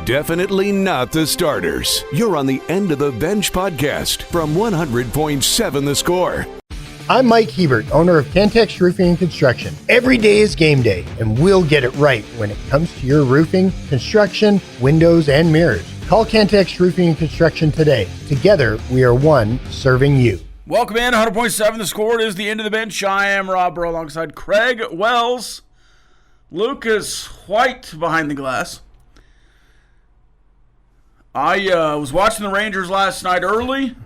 Definitely not the starters. You're on the End of the Bench podcast from 100.7 The Score. I'm Mike Hebert, owner of Cantex Roofing and Construction. Every day is game day, and we'll get it right when it comes to your roofing, construction, windows, and mirrors. Call Cantex Roofing and Construction today. Together, we are one serving you. Welcome in, 100.7 The Score. It is the End of the Bench. I am Rob Breaux alongside Craig Wells. Lucas White behind the glass. I was watching the Rangers last night early.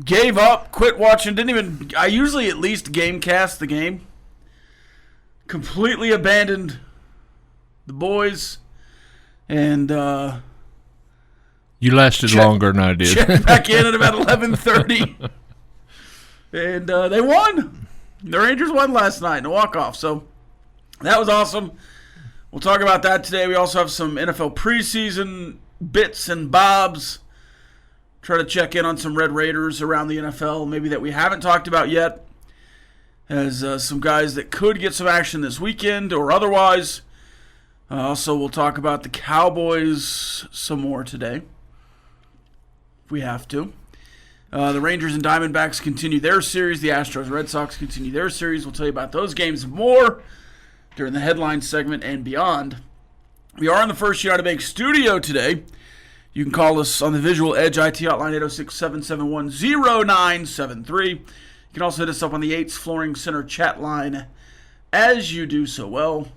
Gave up, quit watching, I usually at least gamecast the game. Completely abandoned the boys. And you lasted longer than I did. Checked back in at about 11:30. And they won. The Rangers won last night in a walk-off. So that was awesome. We'll talk about that today. We also have some NFL preseason bits and bobs. Try to check in on some Red Raiders around the NFL, maybe that we haven't talked about yet. As some guys that could get some action this weekend or otherwise. Also, we'll talk about the Cowboys some more today, if we have to. The Rangers and Diamondbacks continue their series. The Astros and Red Sox continue their series. We'll tell you about those games more during the headline segment and beyond. We are in the First United Bank studio today. You can call us on the Visual Edge IT hotline 806-771-0973. You can also hit us up on the 8's Flooring Center chat line as you do so well.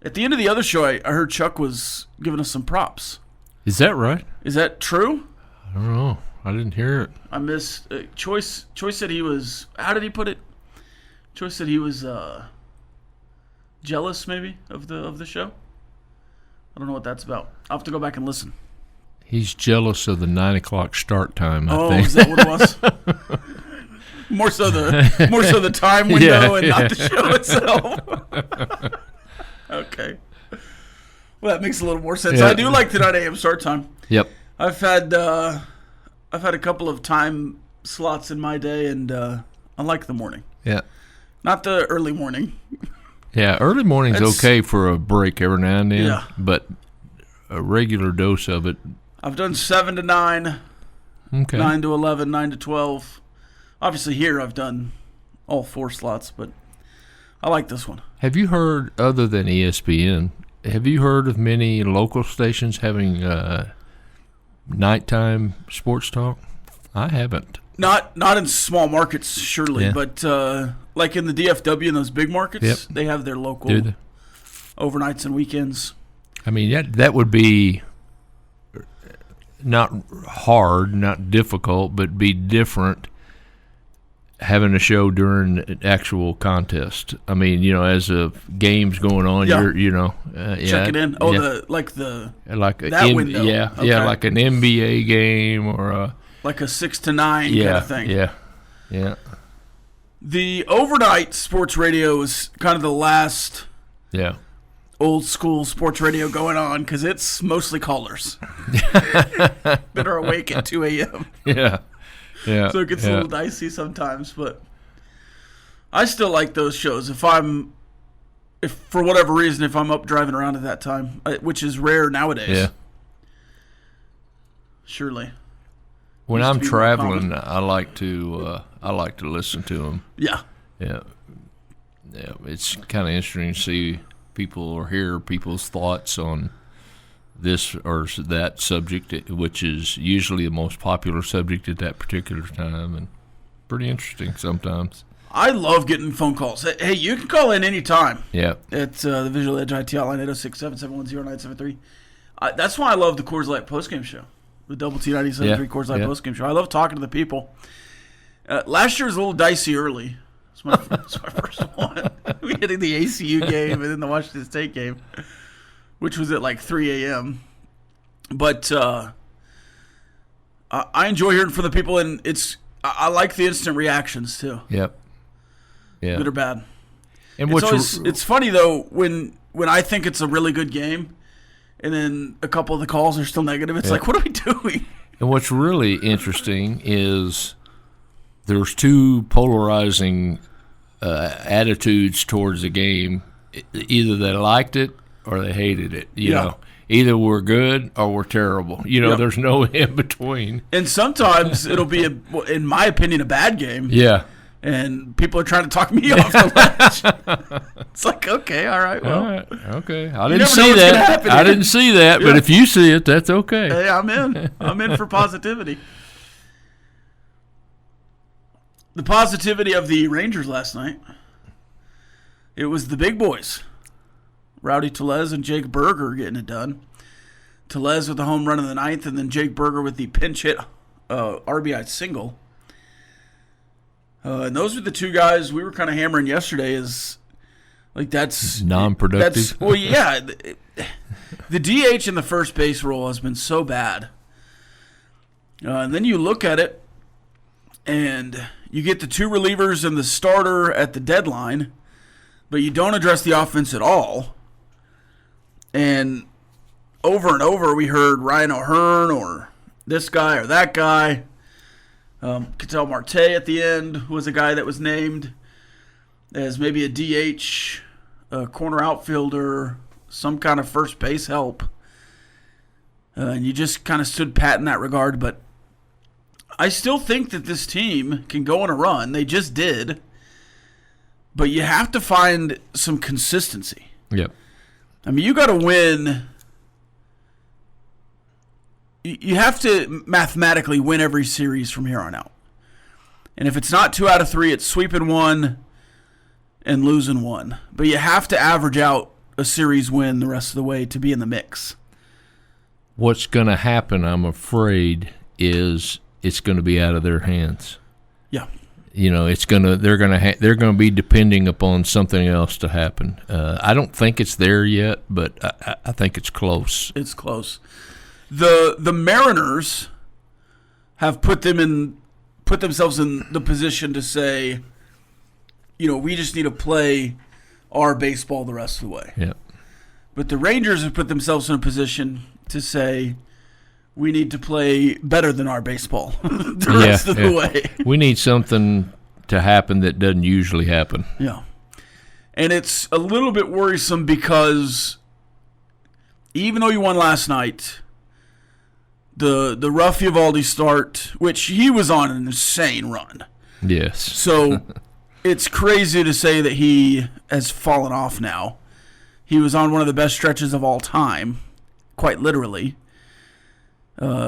At the end of the other show, I heard Chuck was giving us some props. Is that right? Is that true? I don't know. I didn't hear it. I missed. Choice said he was, how did he put it? Choice said he was jealous maybe of the show. I don't know what that's about. I'll have to go back and listen. He's jealous of the 9 o'clock start time, I think. Oh, is that what it was? more so the time window and not the show itself. Okay. Well, that makes a little more sense. Yeah. I do like the 9 a.m. start time. Yep. I've had a couple of time slots in my day, and I like the morning. Yeah. Not the early morning. Yeah, early morning's okay for a break every now and then, yeah. But a regular dose of it. I've done 7 to 9, okay. 9 to 11, 9 to 12. Obviously here I've done all 4 slots, but I like this one. Have you heard, other than ESPN, have you heard of many local stations having nighttime sports talk? I haven't. Not in small markets, surely, yeah. But like in the DFW and those big markets, yep. They have their local overnights and weekends. I mean, that would be not hard, not difficult, but be different having a show during an actual contest. I mean, as a game's going on, yeah. you're, checking in. Oh, yeah. like that window. Yeah, okay. yeah, like an NBA game or like a 6 to 9 kind of thing. Yeah. The overnight sports radio is kind of the last old school sports radio going on because it's mostly callers that are awake at 2 a.m. Yeah. So it gets a little dicey sometimes, but I still like those shows. If for whatever reason, if I'm up driving around at that time, which is rare nowadays. Yeah. Surely. When I'm traveling, I like to listen to them. Yeah. It's kind of interesting to see people or hear people's thoughts on this or that subject, which is usually the most popular subject at that particular time, and pretty interesting sometimes. I love getting phone calls. Hey, you can call in any time. Yeah. It's the Visual Edge IT hotline 806-771-0973. That's why I love the Coors Light postgame show. The Double T 97.3 Coors Light postgame show. I love talking to the people. Last year was a little dicey early. It's my first one. We hitting the ACU game and then the Washington State game, which was at like 3 a.m. But I enjoy hearing from the people, and I like the instant reactions too. Yep. Yeah. Good or bad. And it's funny though when I think it's a really good game, and then a couple of the calls are still negative. It's like, what are we doing? And what's really interesting is there's two polarizing attitudes towards the game. Either they liked it or they hated it. You know, either we're good or we're terrible. You know, there's no in between. And sometimes it'll be, in my opinion, a bad game. Yeah. And people are trying to talk me off the ledge. It's like, okay, all right, well. All right, okay. I didn't see that. I didn't see that, but if you see it, that's okay. Hey, I'm in. I'm in for positivity. The positivity of the Rangers last night, it was the big boys. Rowdy Tellez and Jake Berger getting it done. Tellez with the home run in the ninth, and then Jake Berger with the pinch hit RBI single. And those were the two guys we were kind of hammering yesterday as, like, that's... non-productive. Well, yeah. The DH in the first base role has been so bad. And then you look at it, and you get the two relievers and the starter at the deadline, but you don't address the offense at all. And over, we heard Ryan O'Hearn or this guy or that guy. Ketel Marte at the end was a guy that was named as maybe a DH, a corner outfielder, some kind of first base help. And you just kind of stood pat in that regard. But I still think that this team can go on a run. They just did. But you have to find some consistency. Yep. I mean, you got to win. You have to mathematically win every series from here on out. And if it's not 2 out of 3, it's sweeping 1 and losing 1. But you have to average out a series win the rest of the way to be in the mix. What's going to happen, I'm afraid, is it's going to be out of their hands. Yeah. You know, they're going to be depending upon something else to happen. I don't think it's there yet, but I think it's close. It's close. The Mariners have put themselves in the position to say, you know, we just need to play our baseball the rest of the way. Yep. But the Rangers have put themselves in a position to say we need to play better than our baseball the rest of the way. We need something to happen that doesn't usually happen. Yeah. And it's a little bit worrisome because even though you won last night, the Ruff Uvalde start, which he was on an insane run. Yes. So it's crazy to say that he has fallen off now. He was on one of the best stretches of all time, quite literally.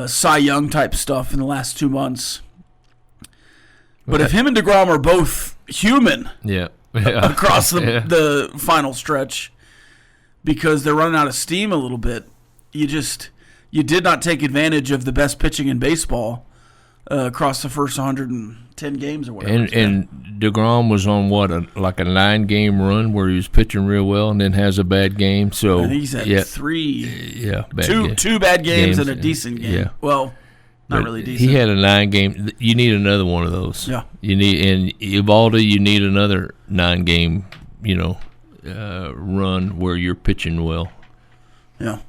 Cy Young type stuff in the last 2 months. But if him and DeGrom are both human across the final stretch because they're running out of steam a little bit, you did not take advantage of the best pitching in baseball across the first 110 games or whatever. And DeGrom was on like a 9-game run where he was pitching real well and then has a bad game. So I think he's had two bad games and a decent game. Yeah. Well, not really decent. He had a 9-game. You need another one of those. Yeah. In Uvalde, you need another 9-game, run where you're pitching well. Yeah.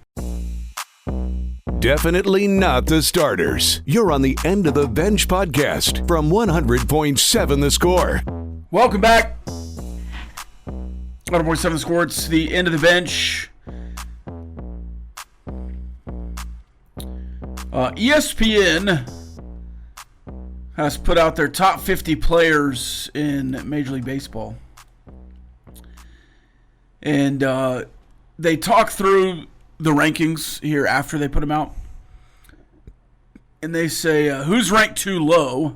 Definitely not the starters. You're on the End of the Bench podcast from 100.7 The Score. Welcome back. 100.7 The Score. It's the End of the Bench. ESPN has put out their top 50 players in Major League Baseball. And they talk through the rankings here after they put them out. And they say, who's ranked too low?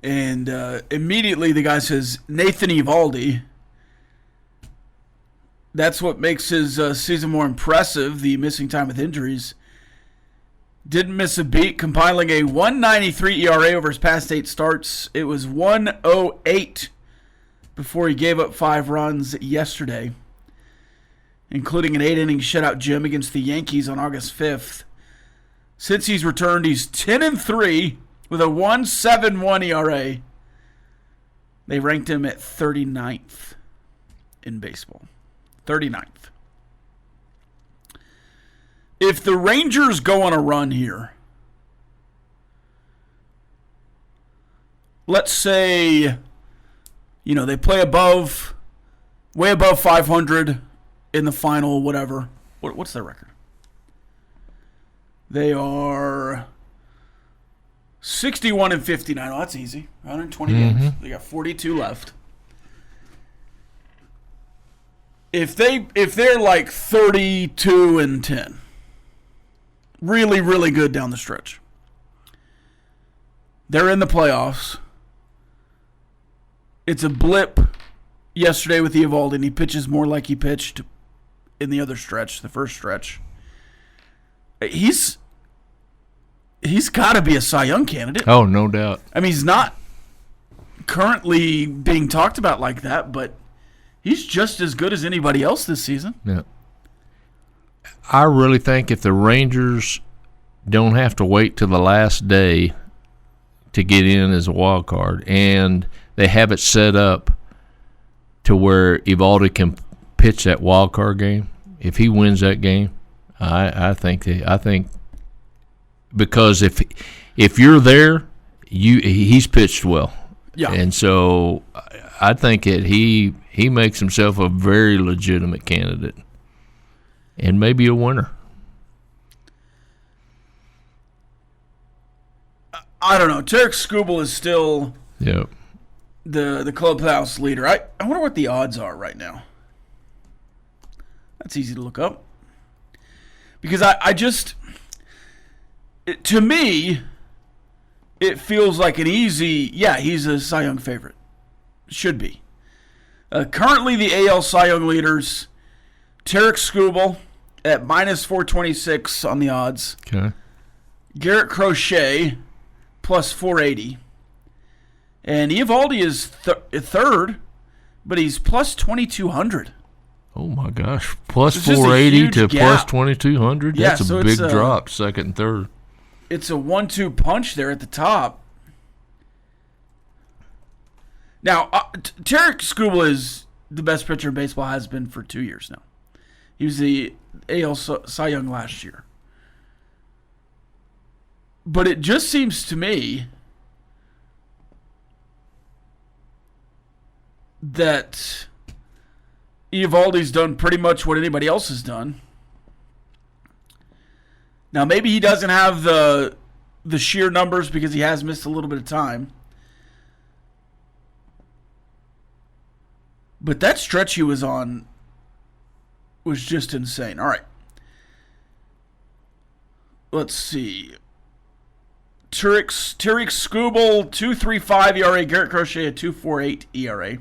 And immediately the guy says, Nathan Eovaldi. That's what makes his season more impressive, the missing time with injuries. Didn't miss a beat, compiling a 1.93 ERA over his past 8 starts. It was 1.08 before he gave up 5 runs yesterday, including an 8-inning shutout gem against the Yankees on August 5th. Since he's returned, he's 10-3 with a 1.71 ERA. They ranked him at 39th in baseball. 39th. If the Rangers go on a run here, let's say, they play above way above 500 in the final, whatever. What's their record? They are 61-59. Oh, that's easy. 120 games. They got 42 left. If they're like 32-10, really, really good down the stretch, they're in the playoffs. It's a blip yesterday with Eovaldi, and he pitches more like he pitched in the other stretch, the first stretch. He's got to be a Cy Young candidate. Oh, no doubt. I mean, he's not currently being talked about like that, but he's just as good as anybody else this season. Yeah. I really think if the Rangers don't have to wait till the last day to get in as a wild card, and they have it set up to where Eovaldi can pitch that wild card game, if he wins that game, I think because if you're there, he's pitched well. Yeah. And so I think that he makes himself a very legitimate candidate and maybe a winner. I don't know. Tarek Skubal is still the clubhouse leader. I wonder what the odds are right now. That's easy to look up. Because to me, it feels like an easy, he's a Cy Young favorite. Should be. Currently, the AL Cy Young leaders, Tarek Skubal at minus 426 on the odds. Okay. Garrett Crochet plus 480. And Eovaldi is third, but he's plus 2,200. Oh, my gosh. Plus It's just a 480 huge to gap. plus 2,200? Yeah, That's so a big it's, drop, second and third. It's a 1-2 punch there at the top. Now, Tarek Skubal is the best pitcher in baseball, has been for 2 years now. He was the AL Cy Young last year. But it just seems to me that Eovaldi's done pretty much what anybody else has done. Now, maybe he doesn't have the sheer numbers because he has missed a little bit of time. But that stretch he was on was just insane. All right. Let's see. Tarek Skubal, 2.35 ERA. Garrett Crochet, a 2.48 ERA.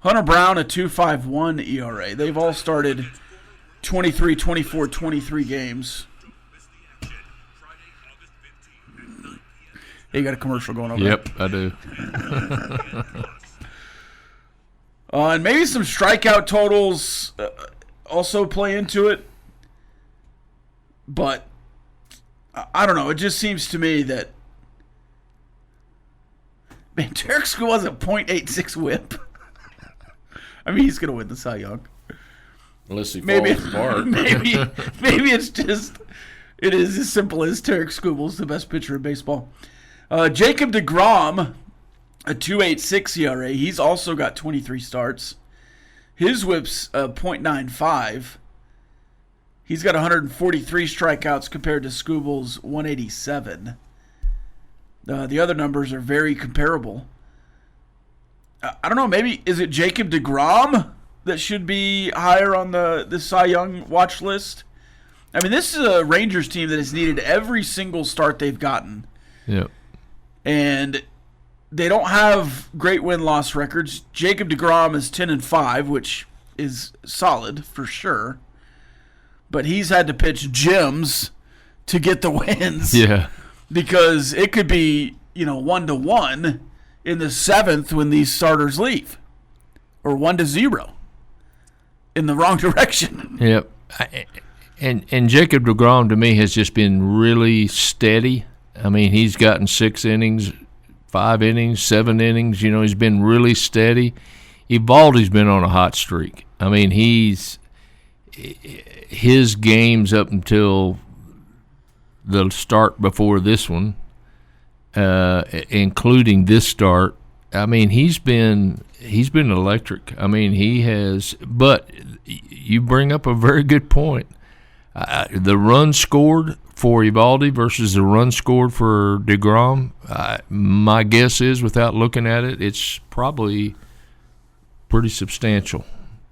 Hunter Brown, a 2.51 ERA. They've all started 23, 24, 23 games. Hey, you got a commercial going over Yep, I do. And maybe some strikeout totals also play into it. But I don't know. It just seems to me that, man, Tarek Skubal has a .86 whip. I mean, he's going to win the Cy Young. Unless he falls apart. maybe it's just, it is as simple as Tarek Skubal's the best pitcher in baseball. Jacob deGrom, a 2.86 ERA. He's also got 23 starts. His whip's .95. He's got 143 strikeouts compared to Skubal's 187. The other numbers are very comparable. I don't know, maybe is it Jacob deGrom that should be higher on the Cy Young watch list? I mean, this is a Rangers team that has needed every single start they've gotten. Yep. And they don't have great win-loss records. Jacob deGrom is 10-5, which is solid for sure. But he's had to pitch gems to get the wins. Yeah. Because it could be, 1-1 in the seventh when these starters leave. Or 1-0 in the wrong direction. Yep. And Jacob deGrom, to me, has just been really steady. I mean, he's gotten 6 innings, 5 innings, 7 innings. He's been really steady. Eovaldi's been on a hot streak. I mean, his games up until the start before this one, including this start, I mean, he's been electric. I mean, he has. But you bring up a very good point. The run scored for Eovaldi versus the run scored for DeGrom. My guess is, without looking at it, it's probably pretty substantial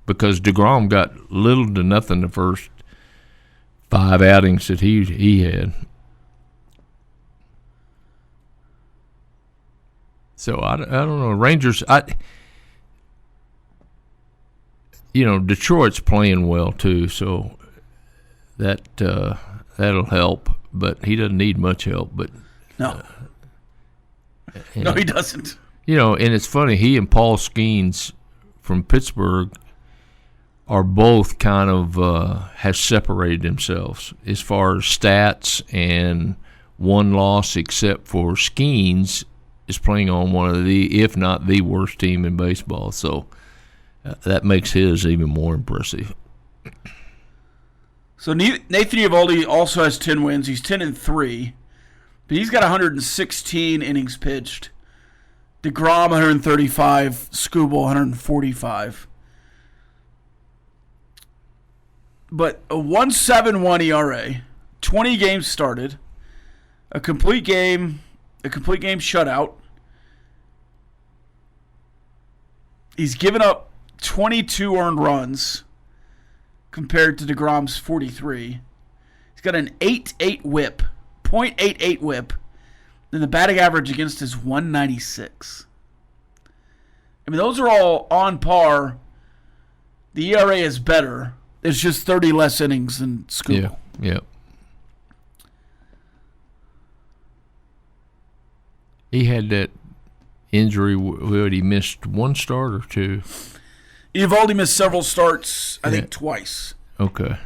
because DeGrom got little to nothing the first 5 outings that he had. So I don't know. Rangers, Detroit's playing well too, so that'll help. But he doesn't need much help. But no, no, he doesn't. And it's funny. He and Paul Skeens from Pittsburgh are both kind of have separated themselves as far as stats and one loss, except for Skeens is playing on one of the, if not the worst team in baseball. So that makes his even more impressive. So Nathan Eovaldi also has 10 wins. He's 10-3, but he's got 116 innings pitched. DeGrom 135, Skubal 145. But a 1.71 ERA, 20 games started, a complete game shutout. He's given up 22 earned runs compared to DeGrom's 43. He's got an 8.8 whip, .88 whip, and the batting average against is 196. I mean, those are all on par. The ERA is better. It's just 30 less innings than Skubal. Yeah. He had that injury where he missed one start or two. Eovaldi missed several starts, I think twice. Okay.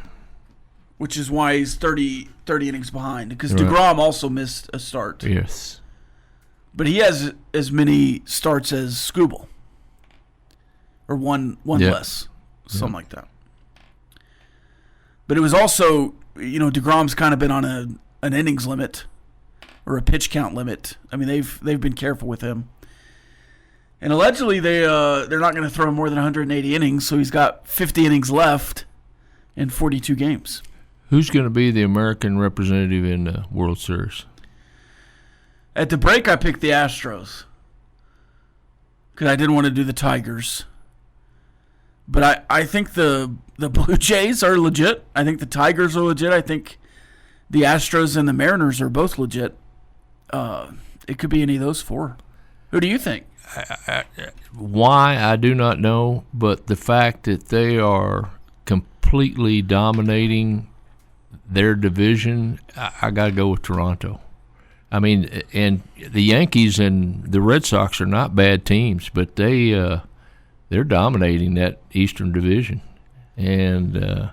Which is why he's 30 innings behind. Because Right. DeGrom also missed a start. Yes. But he has as many starts as Skubal. Or one less. Something like that. But it was also, DeGrom's kind of been on an innings limit. Or a pitch count limit. I mean, they've been careful with him. And allegedly they're not going to throw more than 180 innings, so he's got 50 innings left in 42 games. Who's going to be the American representative in the World Series? At the break, I picked the Astros because I didn't want to do the Tigers. But I think the Blue Jays are legit. I think the Tigers are legit. I think the Astros and the Mariners are both legit. It could be any of those four. Who do you think? Why, I do not know, but the fact that they are completely dominating their division, I got to go with Toronto. I mean, and the Yankees and the Red Sox are not bad teams, but they're dominating that Eastern Division. And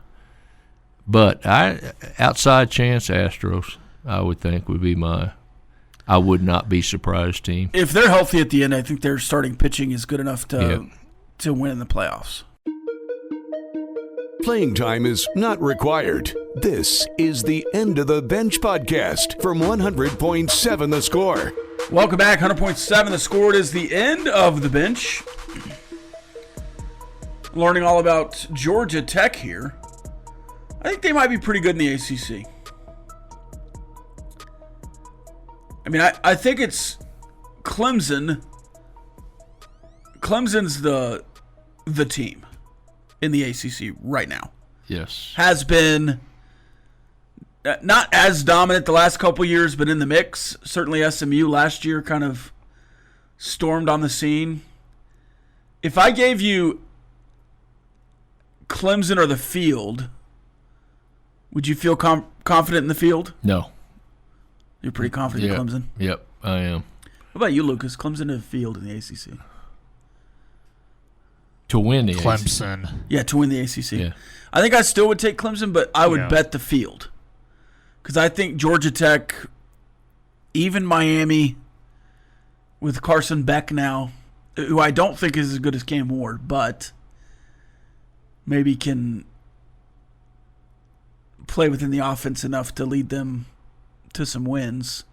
but outside chance Astros, I would think would be I would not be surprised team. If they're healthy at the end, I think their starting pitching is good enough to win in the playoffs. Playing time is not required. This is the End of the Bench podcast from 100.7 The Score. Welcome back, 100.7 The Score. It is the End of the Bench. Learning all about Georgia Tech here. I think they might be pretty good in the ACC. I mean, I think it's Clemson. Clemson's the team in the ACC right now. Yes. Has been not as dominant the last couple years, but in the mix. Certainly SMU last year kind of stormed on the scene. If I gave you Clemson or the field, would you feel confident in the field? No. You're pretty confident in Clemson? Yep, I am. What about you, Lucas? Clemson or the field in the ACC? To win the Clemson. ACC. Yeah, to win the ACC. Yeah. I think I still would take Clemson, but I would bet the field. Because I think Georgia Tech, even Miami, with Carson Beck now, who I don't think is as good as Cam Ward, but maybe can play within the offense enough to lead them to some wins.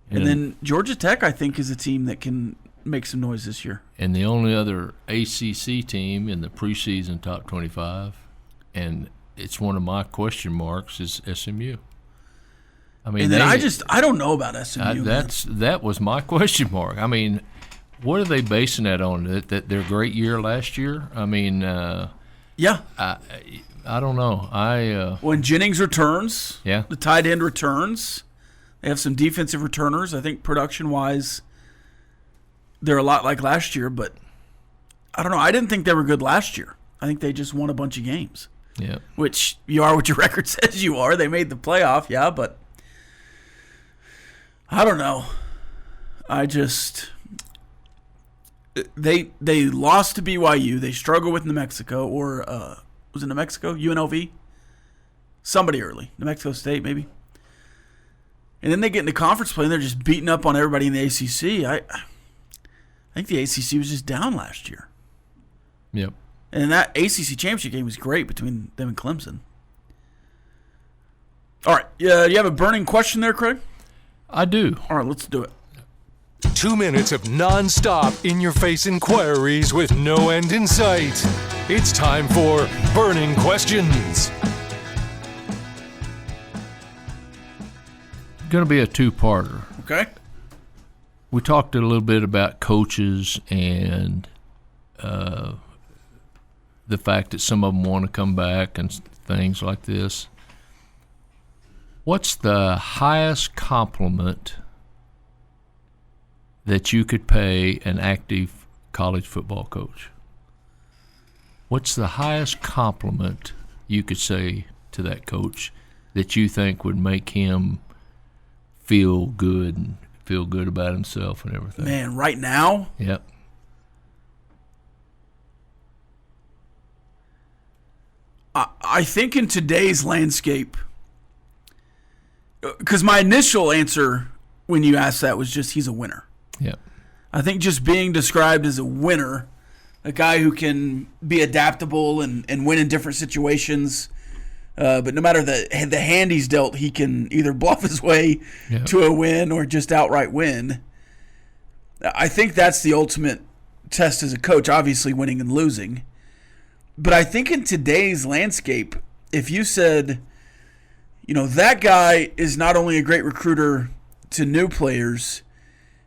And then Georgia Tech, I think, is a team that can make some noise this year. And the only other ACC team in the preseason top 25, and it's one of my question marks, is SMU. I mean, and then I don't know about SMU. That was my question mark. I mean, what are they basing that on? That their great year last year? I mean, yeah. I don't know. When Jennings returns, yeah, the tight end returns. They have some defensive returners. I think production-wise, they're a lot like last year, but I don't know. I didn't think they were good last year. I think they just won a bunch of games. Yeah. Which you are what your record says you are. They made the playoff, yeah, but I don't know. They lost to BYU. They struggle with New Mexico, or was it New Mexico? UNLV? Somebody early. New Mexico State, maybe. And then they get into conference play, and they're just beating up on everybody in the ACC. I think the ACC was just down last year. Yep. And that ACC championship game was great between them and Clemson. All right. Do you have a burning question there, Craig? I do. All right, let's do it. 2 minutes of non-stop in-your-face inquiries with no end in sight. It's time for Burning Questions. Going to be a two-parter. Okay. We talked a little bit about coaches and the fact that some of them want to come back and things like this. What's the highest compliment that you could pay an active college football coach? What's the highest compliment you could say to that coach that you think would make him feel good and feel good about himself and everything? Man, right now? Yep. I think in today's landscape, because my initial answer when you asked that was just he's a winner. Yep. I think just being described as a winner, a guy who can be adaptable and win in different situations, but no matter the hand he's dealt, he can either bluff his way to a win or just outright win. I think that's the ultimate test as a coach, obviously winning and losing. But I think in today's landscape, if you said, that guy is not only a great recruiter to new players,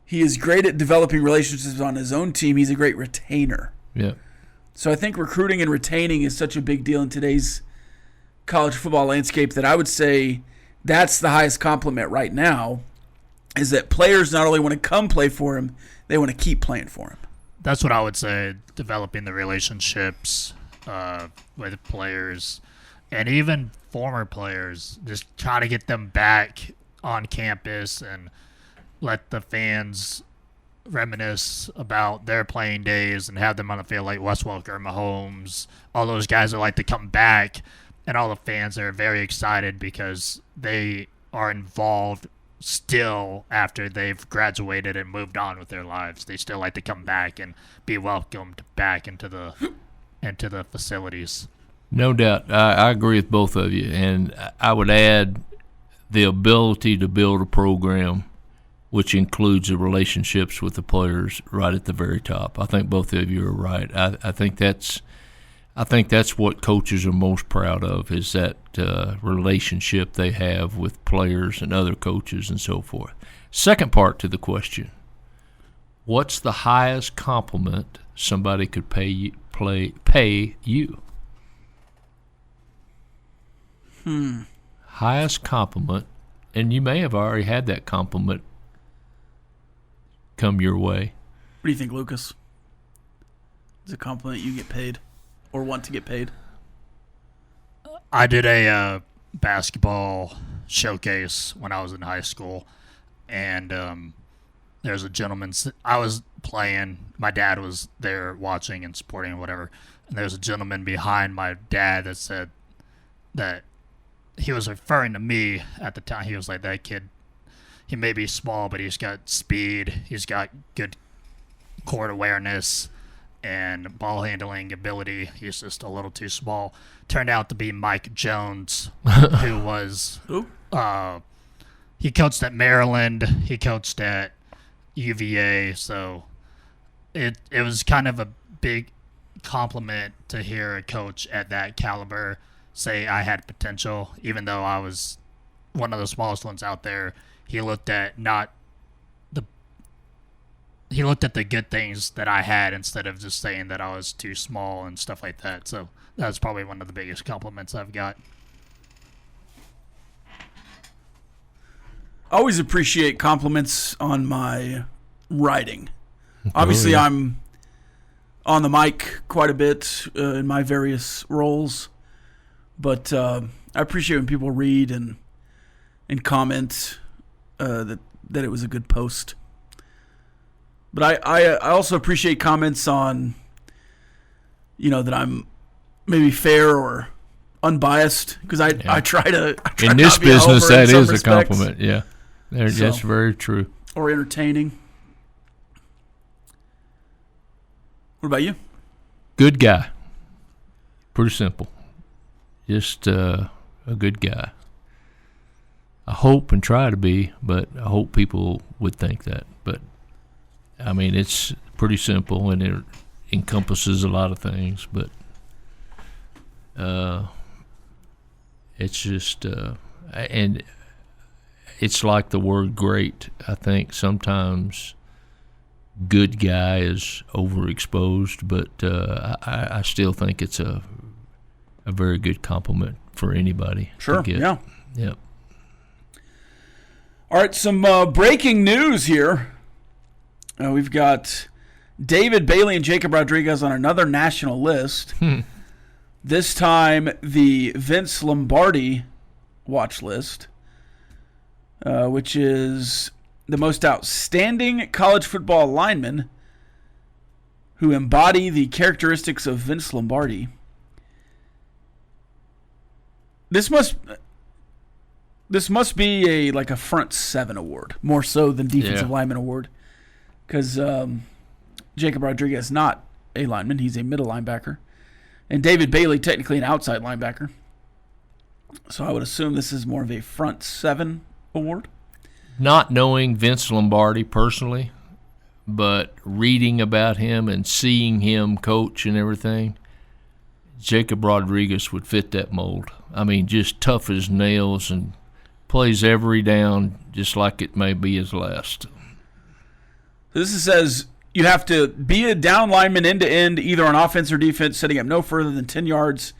he is great at developing relationships on his own team. He's a great retainer. Yeah. So I think recruiting and retaining is such a big deal in today's college football landscape that I would say that's the highest compliment right now, is that players not only want to come play for him, they want to keep playing for him. That's what I would say, developing the relationships with players and even former players, just try to get them back on campus and let the fans reminisce about their playing days and have them on the field like Wes Welker, Mahomes, all those guys that like to come back, and all the fans are very excited because they are involved still after they've graduated and moved on with their lives. They still like to come back and be welcomed back into the facilities. No doubt. I agree with both of you. And I would add the ability to build a program which includes the relationships with the players right at the very top. I think both of you are right. I think that's what coaches are most proud of, is that relationship they have with players and other coaches and so forth. Second part to the question, what's the highest compliment somebody could pay you? Highest compliment, and you may have already had that compliment come your way. What do you think, Lucas? Is a compliment you get paid or want to get paid? I did a basketball showcase when I was in high school, and there's a gentleman. I was playing. My dad was there watching and supporting and whatever, and there's a gentleman behind my dad that said that he was referring to me at the time. He was like, that kid, he may be small, but he's got speed. He's got good court awareness and ball handling ability. He's just a little too small. Turned out to be Mike Jones, who was he coached at Maryland. He coached at UVA. So it was kind of a big compliment to hear a coach at that caliber say I had potential, even though I was one of the smallest ones out there. He looked at the good things that I had instead of just saying that I was too small and stuff like that. So that's probably one of the biggest compliments I've got. I always appreciate compliments on my writing. Obviously, I'm on the mic quite a bit in my various roles, but I appreciate when people read and comment that it was a good post. But I also appreciate comments on, that I'm maybe fair or unbiased, because I try to. In this business, that is a compliment. Yeah, that's very true. Or entertaining. What about you? Good guy. Pretty simple. Just a good guy. I hope and try to be, but I hope people would think that. But, I mean, it's pretty simple, and it encompasses a lot of things. But it's just and it's like the word great. I think sometimes good guy is overexposed, but I still think it's a very good compliment for anybody. Sure, to get. yeah. Yep. All right, some breaking news here. We've got David Bailey and Jacob Rodriguez on another national list. This time, the Vince Lombardi watch list, which is the most outstanding college football linemen who embody the characteristics of Vince Lombardi. This must be a front seven award, more so than defensive lineman award, because Jacob Rodriguez is not a lineman; he's a middle linebacker, and David Bailey technically an outside linebacker. So I would assume this is more of a front seven award. Not knowing Vince Lombardi personally, but reading about him and seeing him coach and everything, Jacob Rodriguez would fit that mold. I mean, just tough as nails and plays every down just like it may be his last. This says you have to be a down lineman end to end, either on offense or defense, setting up no further than 10 yards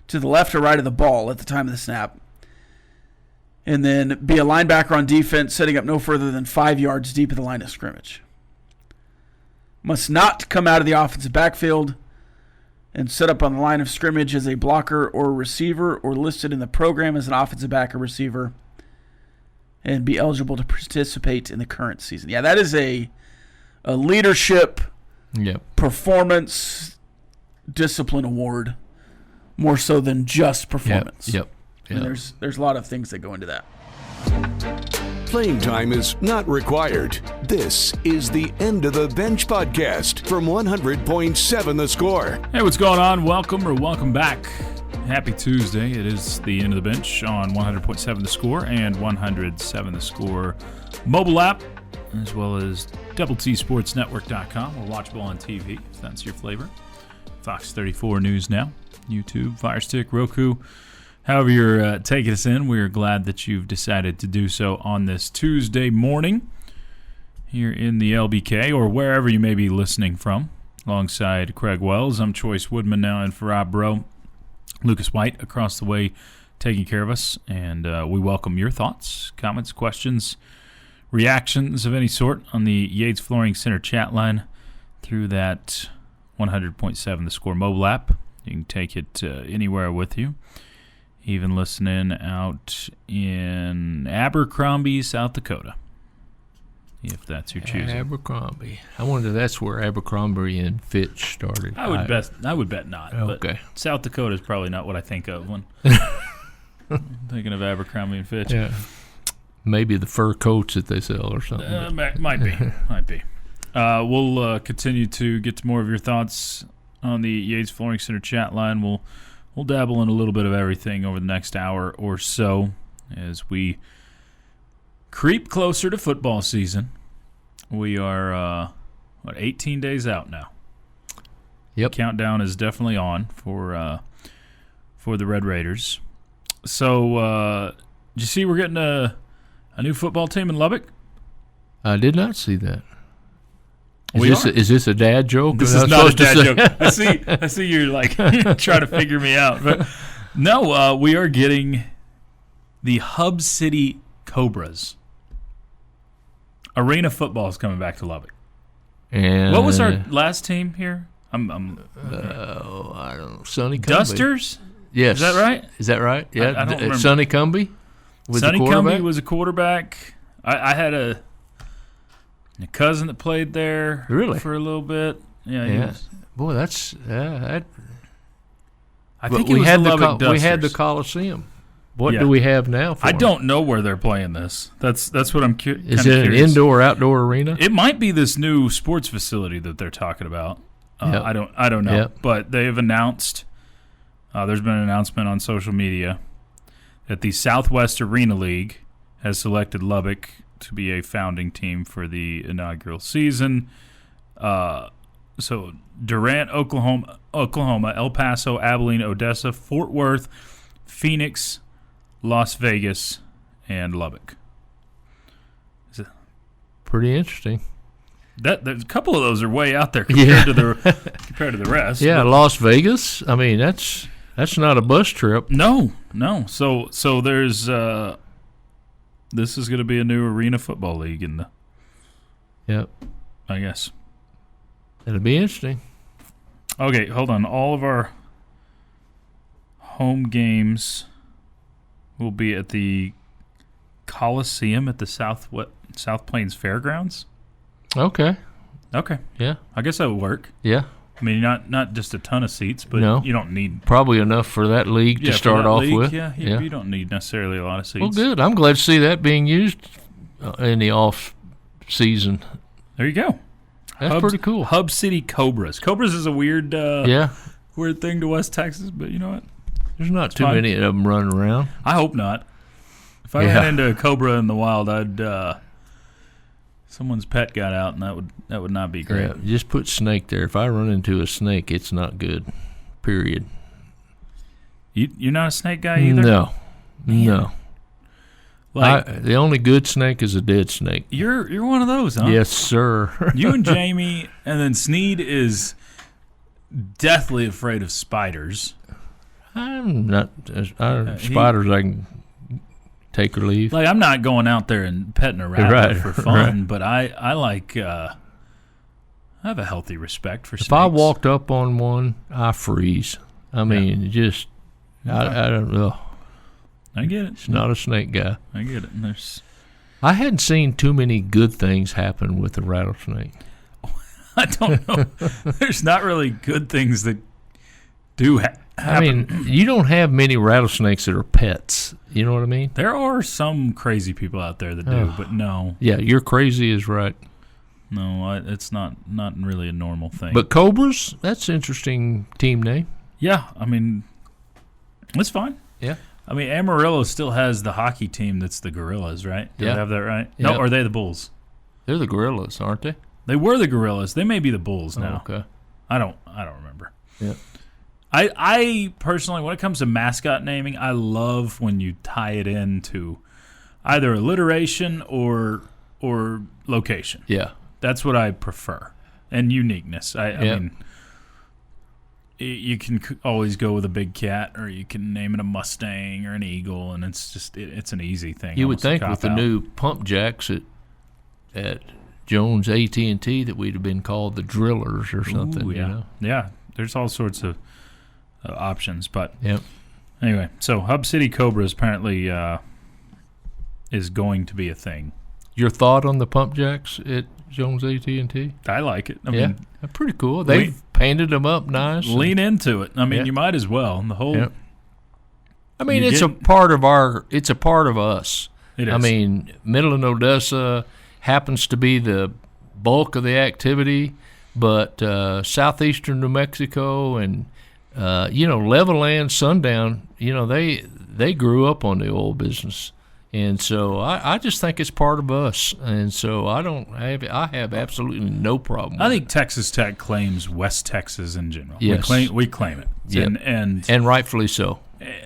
to the left or right of the ball at the time of the snap. And then be a linebacker on defense, setting up no further than 5 yards deep at the line of scrimmage. Must not come out of the offensive backfield and set up on the line of scrimmage as a blocker or receiver, or listed in the program as an offensive back or receiver, and be eligible to participate in the current season. Yeah, that is a leadership, performance, discipline award, more so than just performance. Yep. And there's a lot of things that go into that. Playing time is not required. This is the End of the Bench podcast from 100.7 The Score. Hey, what's going on? Welcome back. Happy Tuesday. It is the End of the Bench on 100.7 The Score and 107 The Score mobile app, as well as TSportsNetwork.com or watchable on TV, if that's your flavor. Fox 34 News Now, YouTube, Fire Stick, Roku. However you're taking us in, we're glad that you've decided to do so on this Tuesday morning here in the LBK or wherever you may be listening from. Alongside Craig Wells, I'm Chois Woodman now, and for Rob Breaux, Lucas White across the way taking care of us. And we welcome your thoughts, comments, questions, reactions of any sort on the Yates Flooring Center chat line through that 100.7 The Score mobile app. You can take it anywhere with you. Even listening out in Abercrombie, South Dakota, if that's your choosing. Abercrombie. I wonder if that's where Abercrombie and Fitch started. I would bet not. Okay. But South Dakota is probably not what I think of when I'm thinking of Abercrombie and Fitch. Yeah. Maybe the fur coats that they sell or something. Might be. We'll continue to get to more of your thoughts on the Yates Flooring Center chat line. We'll dabble in a little bit of everything over the next hour or so as we creep closer to football season. We are 18 days out now. Yep. Countdown is definitely on for the Red Raiders. So, did you see we're getting a new football team in Lubbock? I did not see that. We Is this a dad joke? This is not a dad joke. I see you're like trying to figure me out. But no, we are getting the Hub City Cobras. Arena football is coming back to Lubbock. And What was our last team here? I don't know. Sonny Cumbie. Dusters? Yes. Is that right? Is that right? Yeah. I don't remember. Sonny Cumbie was Sonny the quarterback? Cumbie was a quarterback. I had a cousin that played there Really? for a little bit. Yeah. He Yeah. was, Boy, that's I but think it we was had the Lubbock we had the Dusters. Coliseum. What Yeah. do we have now for I them? don't know where they're playing this. That's what I'm Is it an indoor outdoor arena? It might be this new sports facility that they're talking about. Yep. I don't know. Yep. But they have announced. There's been an announcement on social media that the Southwest Arena League has selected Lubbock to be a founding team for the inaugural season. So Durant, Oklahoma, El Paso, Abilene, Odessa, Fort Worth, Phoenix, Las Vegas, and Lubbock. Pretty interesting. There's a couple of those are way out there compared to the rest. Yeah, but Las Vegas. I mean, that's not a bus trip. no. So there's this is going to be a new arena football league in the. Yep, I guess. it'll be interesting. Okay, hold on. All of our home games will be at the Coliseum at the South Plains Fairgrounds. Okay. Okay, Yeah. I guess that would work. Yeah. I mean, not just a ton of seats, but No. you don't need Probably enough for that league to for start that off league, with. Yeah, you don't need necessarily a lot of seats. Well, good. I'm glad to see that being used in the off season. There you go. That's pretty cool. Hub City Cobras. Cobras is a weird Yeah. weird thing to West Texas, but you know what? There's not too fine. many of them running around. I hope not. If I Yeah. ran into a cobra in the wild, I'd someone's pet got out, and that would not be great. Yeah, just put snake there. If I run into a snake, it's not good. Period. You're not a snake guy either? No. No. Like The only good snake is a dead snake. you're one of those, huh? Yes, sir. You and Jamie, and then Sneed is deathly afraid of spiders. I'm not. He- Spiders, I can take or leave. Like, I'm not going out there and petting a rabbit Right, for fun, right. but I like I have a healthy respect for snakes. If I walked up on one, I freeze. I mean, just I don't know. I get it. It's not a snake guy. I get it. And there's I hadn't seen too many good things happen with a rattlesnake. I don't know. There's not really good things that do happen. I mean, you don't have many rattlesnakes that are pets. You know what I mean? There are some crazy people out there that do, but no, Yeah, you're crazy is right. it's not really a normal thing. But Cobras, that's an interesting team name. yeah, I mean, it's fine. Yeah. I mean, Amarillo still has the hockey team that's the Gorillas, right? Do Yeah. I have that right? Yeah. No, or are they the Bulls? They're the Gorillas, aren't they? They were the Gorillas. They may be the Bulls now. Oh, okay. I don't remember. Yeah. I personally, when it comes to mascot naming, I love when you tie it into either alliteration or location. Yeah. That's what I prefer, and uniqueness. I Yep. mean, you can always go with a big cat, or you can name it a Mustang or an eagle, and it's just it's an easy thing. You would almost a think with the cop-out. new pump jacks at Jones AT&T that we'd have been called the Drillers or something. Ooh, yeah. You know? Yeah, there's all sorts of options, but Yep. anyway, so Hub City Cobras apparently is going to be a thing. Your thought on the pump jacks at Jones AT&T? I like it. I Yeah, mean, they're pretty cool. They've painted them up nice. lean into it. I mean, Yeah. you might as well. The whole Yep. I mean, You're it's getting- a part of it's a part of us. it is. I mean, Midland, Odessa happens to be the bulk of the activity, but southeastern New Mexico and Levelland, Sundown, they grew up on the oil business. And so I just think it's part of us. And so I have absolutely no problem. I think Texas Tech claims West Texas in general. Yes. We claim it. Yep. And rightfully so.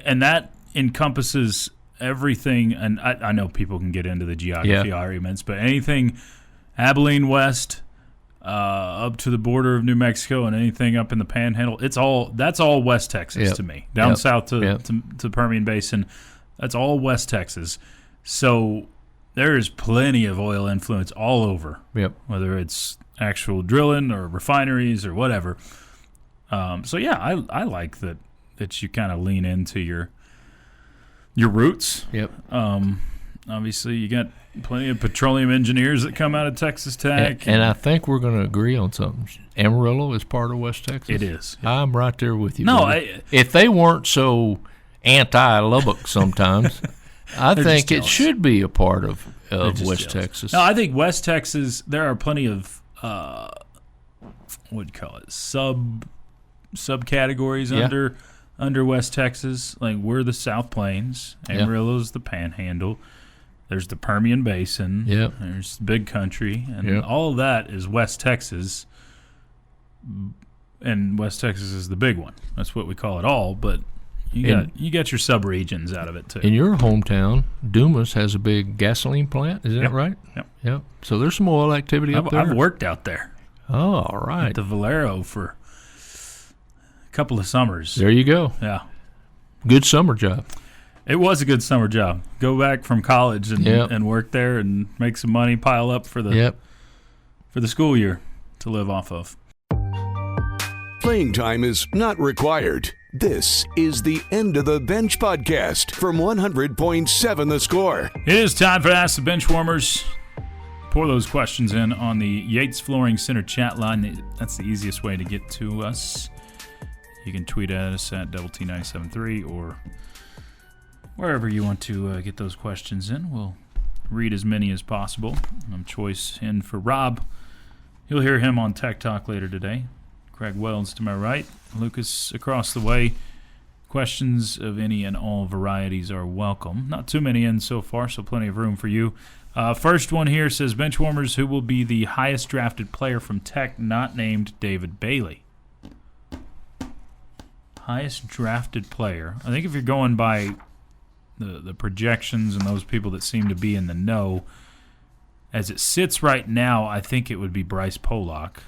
And that encompasses everything. And I know people can get into the geography arguments, but anything Abilene West up to the border of New Mexico and anything up in the Panhandle, that's all West Texas to me. Down south to the Permian Basin, that's all West Texas. So there is plenty of oil influence all over. Yep. Whether it's actual drilling or refineries or whatever. So yeah, I like that you kind of lean into your roots. Yep. Obviously, you got plenty of petroleum engineers that come out of Texas Tech. And I think we're going to agree on something. Amarillo is part of West Texas. It is. I'm right there with you. No, if they weren't so anti-Lubbock sometimes, I think it should be a part of West Texas. No, I think West Texas, there are plenty of, what do you call it, subcategories under West Texas. Like, we're the South Plains. Amarillo's the Panhandle. There's the Permian Basin. Yep. There's Big Country. And all of that is West Texas. And West Texas is the big one. That's what we call it all. But you got your sub-regions out of it, too. In your hometown, Dumas has a big gasoline plant. Is that right? Yep. So there's some oil activity up there. I've worked out there. Oh, all right. At the Valero for a couple of summers. There you go. Yeah. Good summer job. It was a good summer job. Go back from college and work there and make some money, pile up for the school year to live off of. Playing time is not required. This is the End of the Bench podcast from 100.7 The Score. It is time for Ask the Benchwarmers. Pour those questions in on the Yates Flooring Center chat line. That's the easiest way to get to us. You can tweet at us at T973 or wherever you want to get those questions in. We'll read as many as possible. I'm choice in for Rob. You'll hear him on Tech Talk later today. Craig Wells to my right. Lucas across the way. Questions of any and all varieties are welcome. Not too many in so far, so plenty of room for you. First one here says, Benchwarmers, who will be the highest drafted player from Tech not named David Bailey? Highest drafted player. I think if you're going by the projections and those people that seem to be in the know, as it sits right now, I think it would be Bryce Pollock.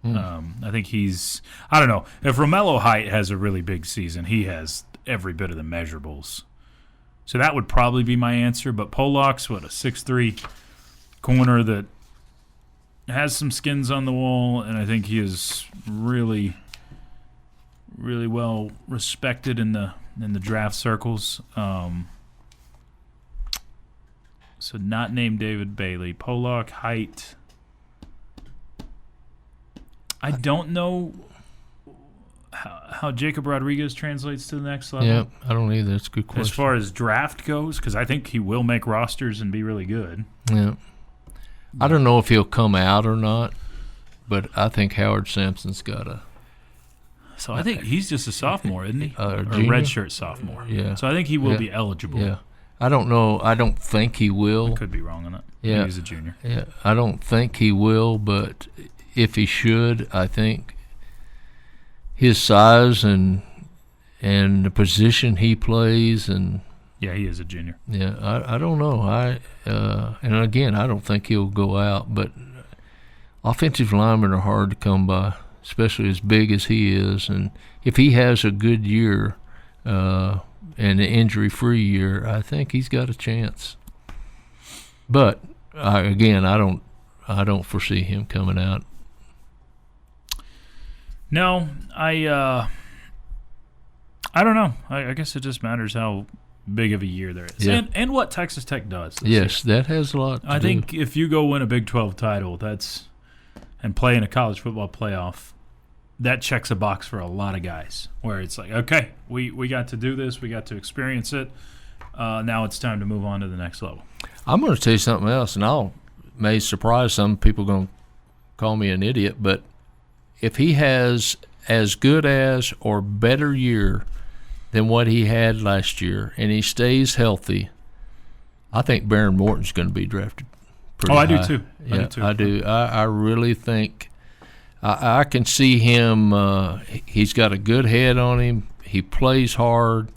I think I don't know. If Romello Height has a really big season, he has every bit of the measurables. So that would probably be my answer. But Pollock's, a 6'3" corner that has some skins on the wall, and I think he is really, really well respected in the draft circles. So not named David Bailey. Pollock, Height. I don't know how Jacob Rodriguez translates to the next level. Yeah, I don't either. That's a good question. As far as draft goes, because I think he will make rosters and be really good. Yeah. I don't know if he'll come out or not, but I think Howard Sampson's got a... So I think he's just a sophomore, isn't he? A or junior? redshirt sophomore. Yeah. So I think he will be eligible. Yeah. I don't know. I don't think he will. I could be wrong on that. Yeah. He's a junior. Yeah. I don't think he will, but if he should, I think his size and the position he plays and... Yeah, he is a junior. Yeah, I don't know. And again, I don't think he'll go out, but offensive linemen are hard to come by, especially as big as he is. And if he has a good year and an injury-free year, I think he's got a chance. But again, I don't foresee him coming out. No, I don't know. I guess it just matters how big of a year there is, yeah. and what Texas Tech does. Yes, that has a lot to do. I think if you go win a Big 12 title, and play in a college football playoff, that checks a box for a lot of guys. Where it's like, okay, we got to do this, we got to experience it. Now it's time to move on to the next level. I'm going to tell you something else, and may surprise some people. Going to call me an idiot, but if he has as good as or better year than what he had last year, and he stays healthy, I think Baron Morton's going to be drafted pretty I high. do too. I do. I really think I can see him. He's got a good head on him. He plays hard.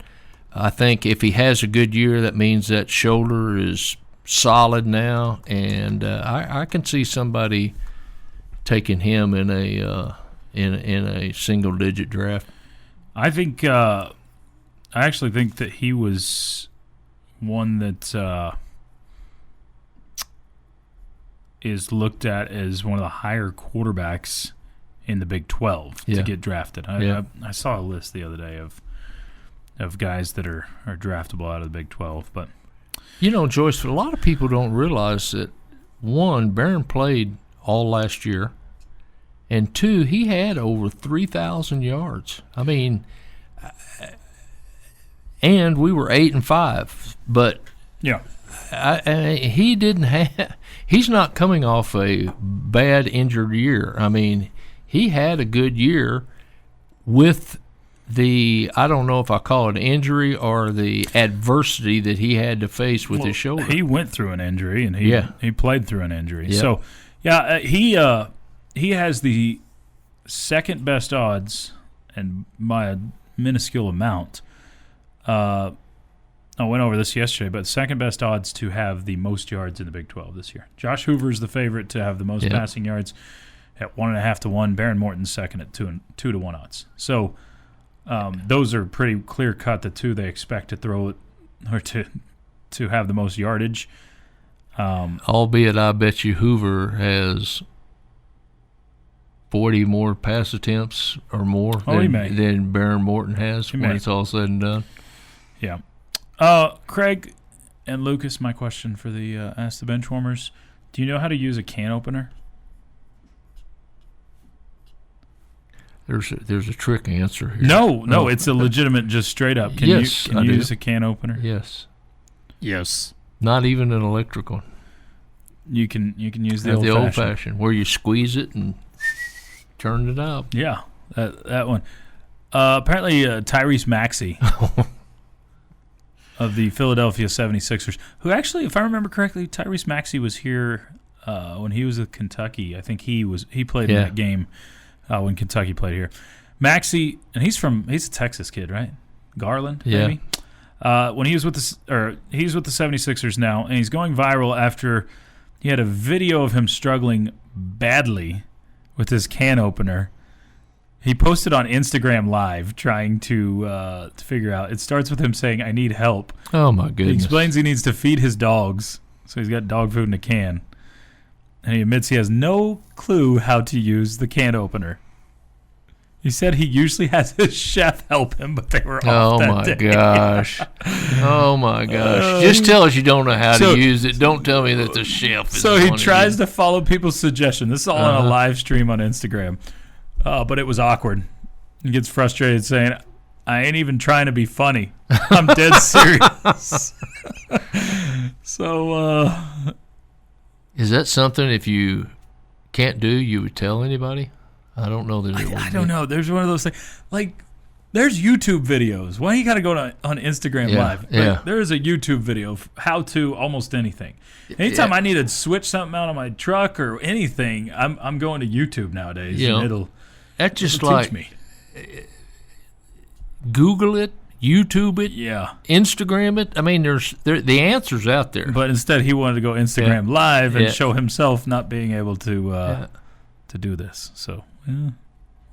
I think if he has a good year, that means that shoulder is solid now, and I can see somebody taking him in a single-digit draft. I think I actually think that he was one that is looked at as one of the higher quarterbacks in the Big 12 to get drafted. I saw a list the other day of guys that are draftable out of the Big 12. But you know, Joyce, a lot of people don't realize that, one, Barron played all last year, and two, he had over 3,000 yards. I mean, and we were 8-5, but yeah, he didn't have. He's not coming off a bad injured year. I mean, he had a good year with the, I don't know if I call it injury or the adversity that he had to face with his shoulder. He went through an injury, and he played through an injury. Yep. So, he has the second best odds, and by a minuscule amount. I went over this yesterday, but second best odds to have the most yards in the Big 12 this year. Josh Hoover's the favorite to have the most passing yards at 1.5 to 1. Baron Morton's second at 2 to 1 odds. So those are pretty clear cut. The two they expect to throw it or to have the most yardage. Albeit, I bet you Hoover has 40 more pass attempts or more than Baron Morton has when it's all said and done. Yeah. Craig and Lucas, my question for the Ask the Benchwarmers. Do you know how to use a can opener? There's a trick answer here. No, it's a legitimate, just straight up. Can you use a can opener? Yes. Not even an electric one. You can use the old fashioned where you squeeze it and turn it up. Yeah, that one. Apparently, Tyrese Maxey of the Philadelphia 76ers, who actually, if I remember correctly, Tyrese Maxey was here when he was at Kentucky. I think he played in that game when Kentucky played here. Maxey, and he's a Texas kid, right? Garland, maybe. When he's with the 76ers now, and he's going viral after he had a video of him struggling badly with his can opener. He posted on Instagram Live trying to figure out. It starts with him saying, "I need help." Oh, my goodness. He explains he needs to feed his dogs, so he's got dog food in a can. And he admits he has no clue how to use the can opener. He said he usually has his chef help him, but they were off that day. Oh, my gosh. Just tell us you don't know how to use it. Don't tell me that the chef is. So he tries to follow people's suggestion. This is all on a live stream on Instagram. But it was awkward. He gets frustrated saying, "I ain't even trying to be funny. I'm dead serious." So, is that something if you can't do, you would tell anybody? I don't know that it would. I don't know. There's one of those things. Like, there's YouTube videos. Why you got to go on Instagram Live? Like, there is a YouTube video of how to almost anything. Anytime I need to switch something out on my truck or anything, I'm going to YouTube nowadays. And that's just it'll like teach me. Google it, YouTube it, Instagram it. I mean, the answer's out there. But instead, he wanted to go Instagram Live and show himself not being able to do this. So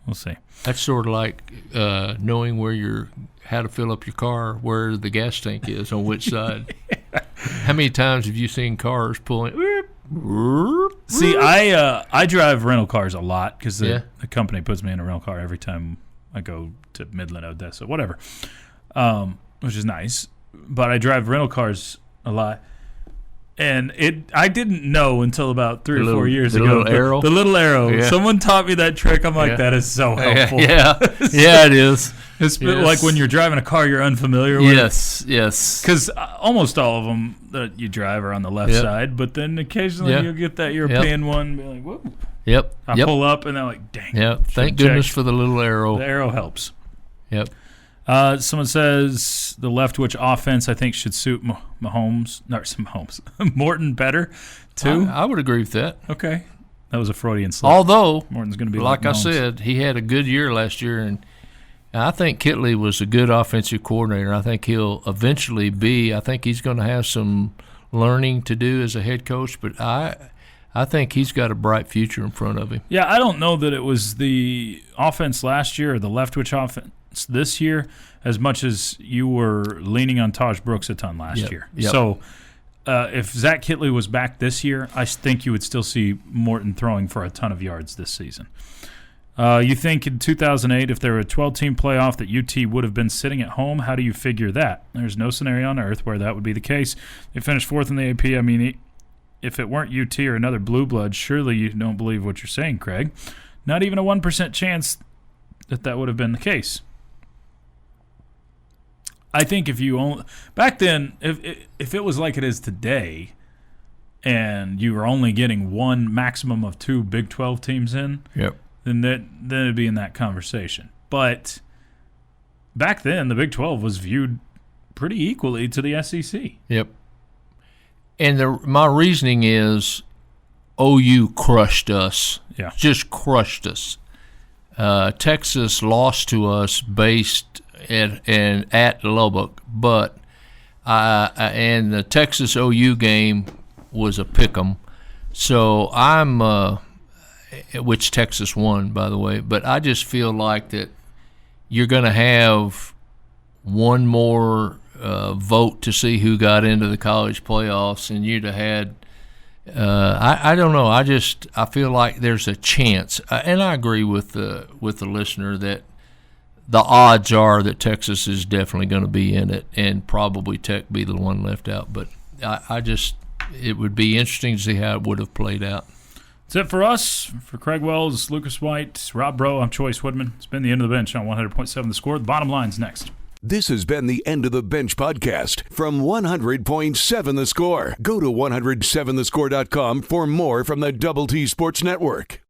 we'll see. That's sort of like knowing how to fill up your car, where the gas tank is, on which side. How many times have you seen cars pulling? See, I drive rental cars a lot because the company puts me in a rental car every time I go to Midland, Odessa, whatever, which is nice. But I drive rental cars a lot. And I didn't know until about 3 or 4 years ago. The little arrow. Yeah. Someone taught me that trick. I'm like, that is so helpful. Yeah, it is. It's like when you're driving a car you're unfamiliar with. Yes. Because almost all of them that you drive are on the left side, but then occasionally you'll get that European one and be like, whoa. Yep. I pull up and they're like, dang. Yep. Thank goodness for the little arrow. The arrow helps. Yep. Someone says the Leftwich offense, I think, should suit Morton better, too. I would agree with that. Okay. That was a Freudian slip. Although, Morton's going to be like I Mahomes. said, he had a good year last year, and I think Kitley was a good offensive coordinator. I think he'll eventually be. I think he's going to have some learning to do as a head coach, but I think he's got a bright future in front of him. Yeah, I don't know that it was the offense last year or the Leftwich offense this year as much as you were leaning on Taj Brooks a ton last year. Yep. So if Zach Kitley was back this year, I think you would still see Morton throwing for a ton of yards this season. You think in 2008, if there were a 12-team playoff that UT would have been sitting at home, how do you figure that? There's no scenario on earth where that would be the case. They finished fourth in the AP. I mean, if it weren't UT or another blue blood, surely you don't believe what you're saying, Craig. Not even a 1% chance that would have been the case. I think if you only back then, if it was like it is today, and you were only getting one maximum of 2 Big 12 teams in, then it'd be in that conversation. But back then, the Big 12 was viewed pretty equally to the SEC. Yep. And my reasoning is OU crushed us. Yeah. Just crushed us. Texas lost to us based at Lubbock, but and the Texas OU game was a pick'em. So which Texas won, by the way. But I just feel like that you're going to have one more vote to see who got into the college playoffs, and you'd have had. I don't know. I feel like there's a chance, and I agree with the listener that the odds are that Texas is definitely going to be in it, and probably Tech be the one left out. But it would be interesting to see how it would have played out. That's it for us. For Craig Wells, Lucas White, Rob Breaux, I'm Chois Woodman. It's been the End of the Bench on 100.7 The Score. The bottom line's next. This has been the End of the Bench podcast from 100.7 The Score. Go to 107thescore.com for more from the Double T Sports Network.